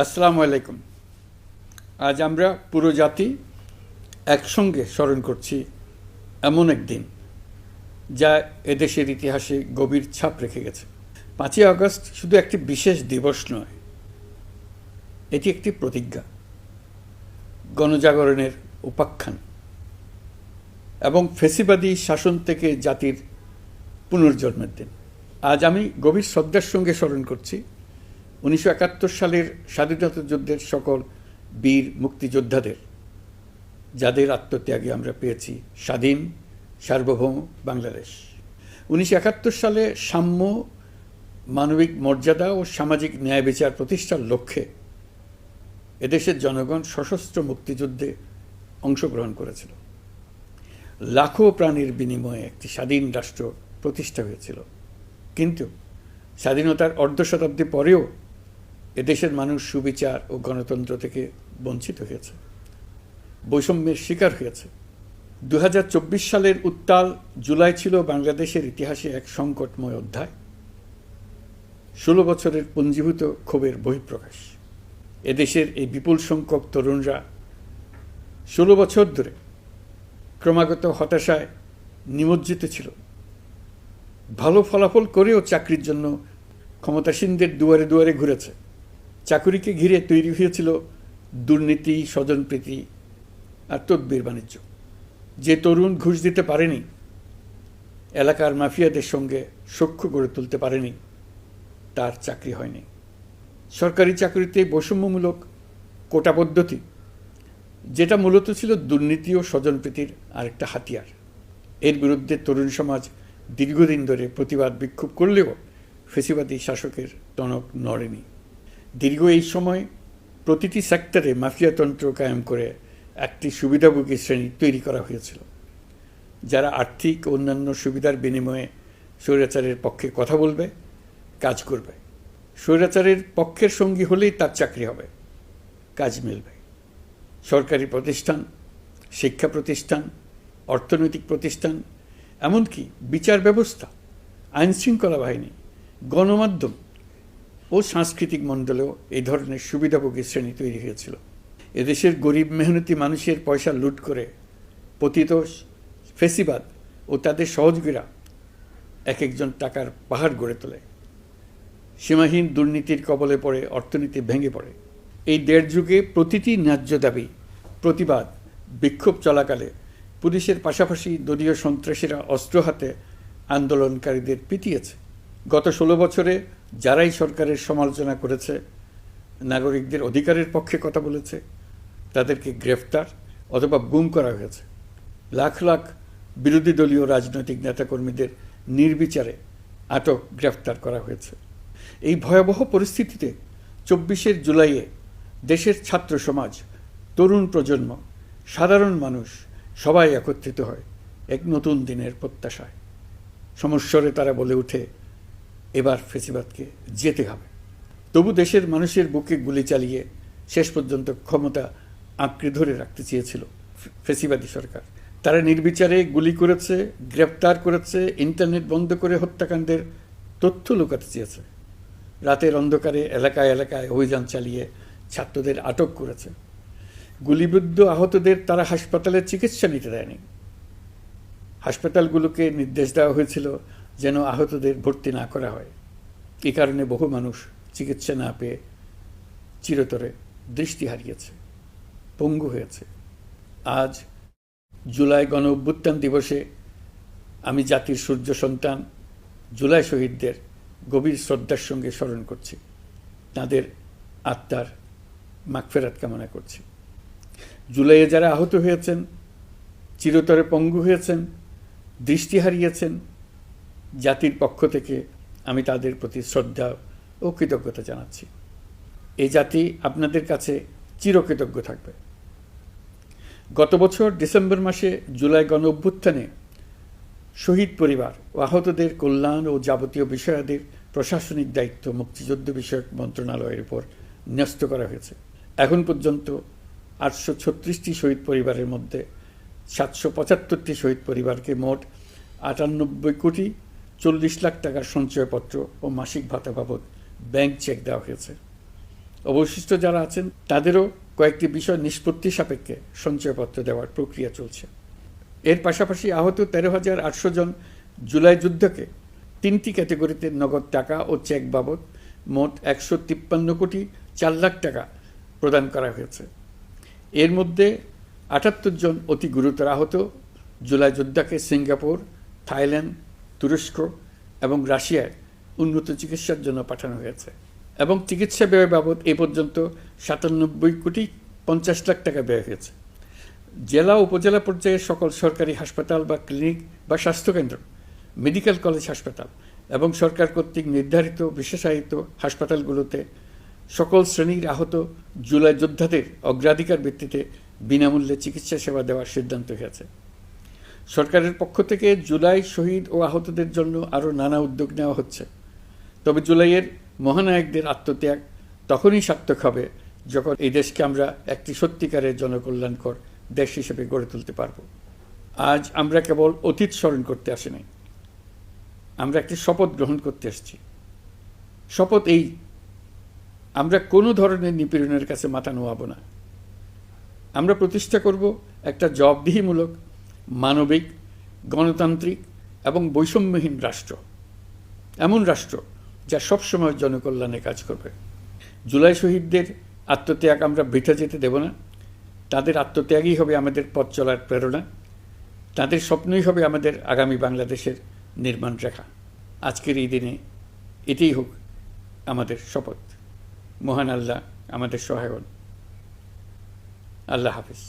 আসসালামু আলাইকুম। আজ আমরা পুরো জাতি একসঙ্গে স্মরণ করছি এমন একদিন যা এদেশের ইতিহাসে গভীর ছাপ রেখে গেছে। 5ই আগস্ট শুধু একটি বিশেষ দিবস নয়, এটি একটি প্রতিজ্ঞা, গণজাগরণের উপাখ্যান এবং ফ্যাসিবাদী শাসন থেকে জাতির পুনর্জন্মের দিন। আজ আমি গভীর শ্রদ্ধার সঙ্গে স্মরণ করছি 1971 সালের স্বাধীনতা যুদ্ধের সকল বীর মুক্তিযোদ্ধাদের, যাদের আত্মত্যাগে আমরা পেয়েছি স্বাধীন সার্বভৌম বাংলাদেশ। 1971 সালে সাম্য, মানবিক মর্যাদা ও সামাজিক ন্যায় বিচার প্রতিষ্ঠার লক্ষ্যে এদেশের জনগণ সশস্ত্র মুক্তিযুদ্ধে অংশগ্রহণ করেছিল। লাখো প্রাণীর বিনিময়ে একটি স্বাধীন রাষ্ট্র প্রতিষ্ঠা হয়েছিল। কিন্তু স্বাধীনতার অর্ধশতাব্দী পরেও এদেশের মানুষ সুবিচার ও গণতন্ত্র থেকে বঞ্চিত হয়েছে, বৈষম্যের শিকার হয়েছে। 2024 সালের উত্তাল জুলাই ছিল বাংলাদেশের ইতিহাসে এক সংকটময় অধ্যায়, 16 বছরের পুঞ্জীভূত ক্ষোভের বহিঃপ্রকাশ। এদেশের এই বিপুল সংখ্যক তরুণরা 16 বছর ধরে ক্রমাগত হতাশায় নিমজ্জিত ছিল। ভালো ফলাফল করেও চাকরির জন্য ক্ষমতাসীনদের দুয়ারে দুয়ারে ঘুরেছে। চাকুরিকে ঘিরে তৈরি হয়েছিল দুর্নীতি, স্বজনপ্রীতি আর তদবির বাণিজ্য। যে তরুণ ঘুষ দিতে পারেনি, এলাকার মাফিয়াদের সঙ্গে সখ্য গড়ে তুলতে পারেনি, তার চাকরি হয়নি। সরকারি চাকরিতে বৈষম্যমূলক কোটা পদ্ধতি, যেটা মূলত ছিল দুর্নীতি ও স্বজনপ্রীতির আরেকটা হাতিয়ার, এর বিরুদ্ধে তরুণ সমাজ দীর্ঘদিন ধরে প্রতিবাদ বিক্ষোভ করলেও ফ্যাসিবাদী শাসকের টনক নড়েনি। দীর্ঘ এই সময় প্রতিটি সেক্টরে মাফিয়াতন্ত্র কায়েম করে একটি সুবিধাভোগী শ্রেণী তৈরি করা হয়েছিল, যারা আর্থিক ও অন্যান্য সুবিধার বিনিময়ে স্বৈরাচারের পক্ষে কথা বলবে, কাজ করবে। স্বৈরাচারের পক্ষের সঙ্গী হলেই তার চাকরি হবে, কাজ মিলবে। সরকারি প্রতিষ্ঠান, শিক্ষা প্রতিষ্ঠান, অর্থনৈতিক প্রতিষ্ঠান, এমনকি বিচার ব্যবস্থা, আইনশৃঙ্খলা বাহিনী, গণমাধ্যম ও সাংস্কৃতিক মণ্ডলেও এই ধরনের সুবিধাভোগী শ্রেণী তৈরি হয়েছিল। এদেশের গরিব মেহনতি মানুষের পয়সা লুট করে পতিত ফ্যাসিবাদ ও তাদের সহযোগীরা এক একজন টাকার পাহাড় গড়ে তোলে। সীমাহীন দুর্নীতির কবলে পড়ে অর্থনীতি ভেঙে পড়ে। এই 1.5 যুগে প্রতিটি ন্যায্য দাবি, প্রতিবাদ, বিক্ষোভ চলাকালে পুলিশের পাশাপাশি দলীয় সন্ত্রাসীরা অস্ত্র হাতে আন্দোলনকারীদের পিটিয়েছে। গত 16 বছরে যারাই সরকারের সমালোচনা করেছে, নাগরিকদের অধিকারের পক্ষে কথা বলেছে, তাদেরকে গ্রেফতার অথবা গুম করা হয়েছে। লাখ লাখ বিরোধী দলীয় রাজনৈতিক নেতাকর্মীদের নির্বিচারে আটক, গ্রেফতার করা হয়েছে। এই ভয়াবহ পরিস্থিতিতে 24 জুলাইয়ে দেশের ছাত্র সমাজ, তরুণ প্রজন্ম, সাধারণ মানুষ সবাই একত্রিত হয় এক নতুন দিনের প্রত্যাশায়। সমস্বরে তারা বলে ওঠে, এবার ফ্যাসিবাদকে যেতে হবে। তবু দেশের মানুষের বুকে গুলি চালিয়ে শেষ পর্যন্ত ক্ষমতা আঁকড়ে ধরে রাখতে চেয়েছিল ফ্যাসিবাদী সরকার। তারা নির্বিচারে গুলি করেছে, গ্রেপ্তার করেছে, ইন্টারনেট বন্ধ করে হত্যাকাণ্ডের তথ্য লুকাতে চেয়েছে। রাতের অন্ধকারে এলাকায় এলাকায় অভিযান চালিয়ে ছাত্রদের আটক করেছে। গুলিবিদ্ধ আহতদের তারা হাসপাতালে চিকিৎসা নিতে দেয়নি। হাসপাতালগুলোকে নির্দেশ দেওয়া হয়েছিল যেন আহতদের ভর্তি না করা হয়। এই কারণে বহু মানুষ চিকিৎসা না পেয়ে চিরতরে দৃষ্টি হারিয়েছে, পঙ্গু হয়েছে। আজ জুলাই গণ অভ্যুত্থান দিবসে আমি জাতির সূর্য সন্তান জুলাই শহীদদের গভীর শ্রদ্ধার সঙ্গে স্মরণ করছি, তাদের আত্মার মাগফিরাত কামনা করছি। জুলাইয়ে যারা আহত হয়েছেন, চিরতরে পঙ্গু হয়েছেন, দৃষ্টি হারিয়েছেন, জাতির পক্ষ থেকে আমি তাদের প্রতি শ্রদ্ধা ও কৃতজ্ঞতা জানাচ্ছি। এই জাতি আপনাদের কাছে চিরকৃতজ্ঞ থাকবে। গত বছর ডিসেম্বর মাসে জুলাই গণ অভ্যুত্থানে শহীদ পরিবার ও আহতদের কল্যাণ ও যাবতীয় বিষয়াদির প্রশাসনিক দায়িত্ব মুক্তিযুদ্ধ বিষয়ক মন্ত্রণালয়ের উপর ন্যস্ত করা হয়েছে। এখন পর্যন্ত 836টি শহীদ পরিবারের মধ্যে 775টি শহীদ পরিবারকে মোট 98 কোটি 40 লাখ টাকার সঞ্চয়পত্র ও মাসিক ভাতা বাবদ ব্যাংক চেক দেওয়া হয়েছে। অবশিষ্ট যারা আছেন তাদেরও কয়েকটি বিষয় নিষ্পত্তি সাপেক্ষে সঞ্চয়পত্র দেওয়ার প্রক্রিয়া চলছে। এর পাশাপাশি আহত 13,800 জন জুলাই যুদ্ধকে 3টি ক্যাটেগরিতে নগদ টাকা ও চেক বাবদ মোট 153 কোটি 4 লাখ টাকা প্রদান করা হয়েছে। এর মধ্যে 78 জন অতি গুরুতর আহত জুলাই যোদ্ধাকে সিঙ্গাপুর, থাইল্যান্ড, তুরস্ক এবং রাশিয়ায় উন্নত চিকিৎসার জন্য পাঠানো হয়েছে এবং চিকিৎসা ব্যয় বাবদ এ পর্যন্ত 97 কোটি 50 লাখ টাকা ব্যয় হয়েছে। জেলা উপজেলা পর্যায়ে সকল সরকারি হাসপাতাল বা ক্লিনিক বা স্বাস্থ্যকেন্দ্র, মেডিকেল কলেজ হাসপাতাল এবং সরকার কর্তৃক নির্ধারিত বিশেষায়িত হাসপাতালগুলোতে সকল শ্রেণীর আহত জুলাই যোদ্ধাদের অগ্রাধিকার ভিত্তিতে বিনামূল্যে চিকিৎসা সেবা দেওয়ার সিদ্ধান্ত হয়েছে। সরকারের পক্ষ থেকে জুলাই শহীদ ও আহতদের জন্য আরও নানা উদ্যোগ নেওয়া হচ্ছে। তবে জুলাইয়ের মহানায়কদের আত্মত্যাগ তখনই সার্থক হবে যখন এই দেশকে আমরা একটি সত্যিকারের জনকল্যাণকর দেশ হিসেবে গড়ে তুলতে পারব। আজ আমরা কেবল অতীত স্মরণ করতে আসিনি, আমরা একটি শপথ গ্রহণ করতে এসেছি। শপথ এই, আমরা কোনো ধরনের নিপীড়নের কাছে মাথা নোয়াব না। আমরা প্রতিষ্ঠা করব একটা জবাবদিহিমূলক, মানবিক, গণতান্ত্রিক এবং বৈষম্যহীন রাষ্ট্র, এমন রাষ্ট্র যা সবসময় জনকল্যাণে কাজ করবে। জুলাই শহীদদের আত্মত্যাগ আমরা বৃথা যেতে দেব না। তাদের আত্মত্যাগই হবে আমাদের পথ চলার প্রেরণা, তাদের স্বপ্নই হবে আমাদের আগামী বাংলাদেশের নির্মাণ রেখা। আজকের এই দিনে এটাই হোক আমাদের শপথ। মহান আল্লাহ আমাদের সহায় হন। আল্লাহ হাফিজ।